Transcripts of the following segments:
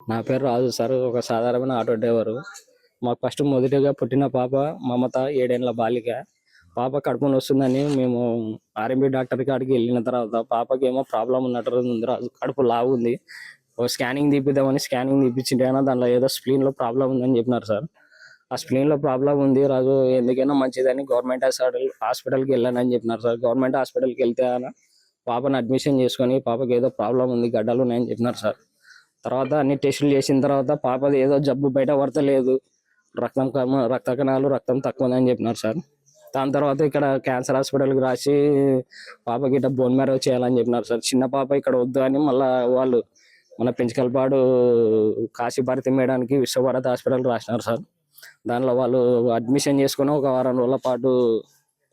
నా పేరు రాజు సార్. ఒక సాధారణమైన ఆటో డ్రైవరు. మాకు ఫస్ట్ మొదటిగా పుట్టిన పాప మమత, 7 ఏళ్ల బాలిక. పాప కడుపు నొస్తుందని మేము ఆర్ఎంపీ డాక్టర్ కాడికి వెళ్ళిన తర్వాత పాపకి ఏమో ప్రాబ్లం ఉన్నట్టు ఉంది. కడుపు లావు ఉంది. ఓ స్కానింగ్ తీపిద్దామని స్కానింగ్ తీపిచ్చింటే దాంట్లో ఏదో స్ప్లీన్లో ప్రాబ్లం ఉందని చెప్పినారు సార్. ఆ స్ప్లీన్లో ప్రాబ్లం ఉంది రాజు, ఎందుకైనా మంచిదని గవర్నమెంట్ హాస్పిటల్కి వెళ్ళానని చెప్పినారు సార్. గవర్నమెంట్ హాస్పిటల్కి వెళ్తే పాపను అడ్మిషన్ చేసుకొని పాపకి ఏదో ప్రాబ్లం ఉంది, గడ్డలు ఉన్నాయని చెప్పినారు సార్. తర్వాత అన్ని టెస్టులు చేసిన తర్వాత పాపది ఏదో జబ్బు బయట పడతలేదు, రక్త కణాలు రక్తం తక్కువ ఉందని చెప్పినారు సార్. దాని తర్వాత ఇక్కడ క్యాన్సర్ హాస్పిటల్కి రాసి పాపకి ఇట్లా బోన్ మ్యారో చేయాలని చెప్పినారు సార్. చిన్న పాప ఇక్కడ వద్దు అని మళ్ళీ వాళ్ళు మన పెంచకల్పాడు కాశీభారతి మేడానికి విశ్వభారత్ హాస్పిటల్ రాసినారు సార్. దానిలో వాళ్ళు అడ్మిషన్ చేసుకుని ఒక వారం రోజుల పాటు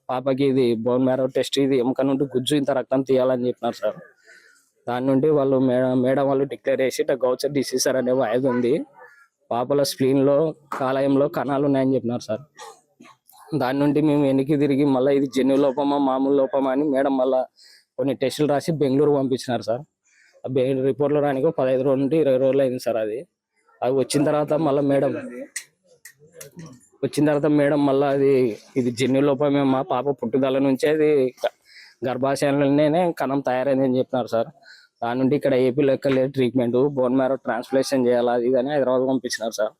పాపకి ఇది బోన్ మ్యారో టెస్ట్, ఇది ఎముక నుండి గుజ్జు ఇంత రక్తం తీయాలని చెప్పినారు సార్. దాని నుండి వాళ్ళు మేడం వాళ్ళు డిక్లేర్ చేసి గౌచర్ డిసీజ్ అనే వ్యాధి ఉంది, పాపల స్ప్లీన్లో కాలేయంలో కణాలు ఉన్నాయని చెప్పినారు సార్. దాని నుండి మేము వెనక్కి తిరిగి మళ్ళీ ఇది జన్యు లోపమా మామూలు లోపమా అని మేడం మళ్ళీ కొన్ని టెస్టులు రాసి బెంగళూరు పంపించినారు సార్. ఆ రిపోర్ట్లో రానికి 15 రోజుల నుండి 20 రోజులు అయింది సార్. అది వచ్చిన తర్వాత మళ్ళీ మళ్ళీ ఇది జన్యు లోపమే, మా పాప పుట్టుదల నుంచే అది గర్భాశయంలోనే కణం తయారైందని చెప్పినారు సార్. దాని నుండి ఇక్కడ ఏపీలో ఎక్కలేదు ట్రీట్మెంట్, బోన్ మ్యారో ట్రాన్స్ప్లేషన్ చేయాలి అది అని హైదరాబాద్ పంపించినారు సార్.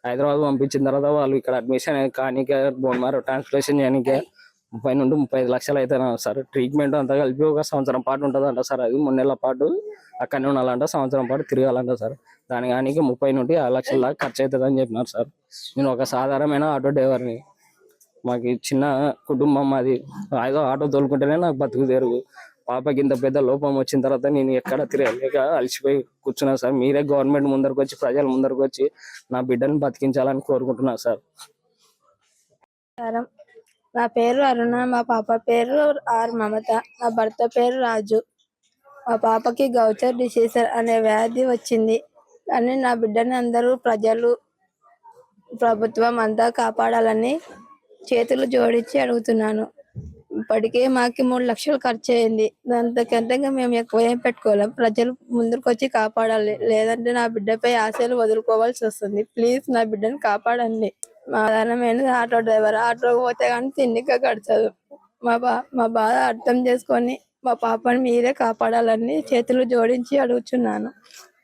హైదరాబాద్ పంపించిన తర్వాత వాళ్ళు ఇక్కడ అడ్మిషన్ కానికే బోన్ మ్యారో ట్రాన్స్ప్లేషన్ చేయడానికే 30 నుండి 35 లక్షలు అవుతున్నారు సార్. ట్రీట్మెంట్ అంతా కలిపి 1 సంవత్సరం పాటు ఉంటుందంట సార్. అది 3 నెలల పాటు అక్కడనే ఉండాలంట, సంవత్సరం పాటు తిరగాలంట సార్. దానికి 30 నుండి 6 లక్షల దాకా ఖర్చు అవుతుంది అని చెప్పినారు సార్. నేను ఒక సాధారణమైన ఆటో డ్రైవర్ని. మాకు చిన్న కుటుంబం, అది ఏదో ఆటో తోలుకుంటేనే నాకు బతుకు తెరుగు. పాపకి ఇంత పెద్ద లోపం వచ్చిన తర్వాత నేను ఎక్కడ తిరగలేక అలసిపోయి కూర్చున్నా సార్. మీరే గవర్నమెంట్ ముందరకు వచ్చి, ప్రజల ముందరకు వచ్చి నా బిడ్డను బతికించాలని కోరుకుంటున్నా సార్. నా పేరు అరుణ, మా పాప పేరు మమత, నా భర్త పేరు రాజు. మా పాపకి గౌచర్ డిసీజ్ అనే వ్యాధి వచ్చింది. కానీ నా బిడ్డని అందరూ ప్రజలు, ప్రభుత్వం అంతా కాపాడాలని చేతులు జోడించి అడుగుతున్నాను. ఇప్పటికే మాకు 3 లక్షలు ఖర్చు అయింది. దాంతకంటే మేము ఎక్కువ ఏం పెట్టుకోలేం. ప్రజలు ముందుకు వచ్చి కాపాడాలి, లేదంటే నా బిడ్డపై ఆశలు వదులుకోవాల్సి వస్తుంది. ప్లీజ్ నా బిడ్డను కాపాడండి. సాధారణమైన ఆటో డ్రైవర్, ఆటోకి పోతే కానీ తిండిగా గడచదు. మా బాధ అర్థం చేసుకొని మా పాపని మీరే కాపాడాలని చేతులు జోడించి అడుగుతున్నాను.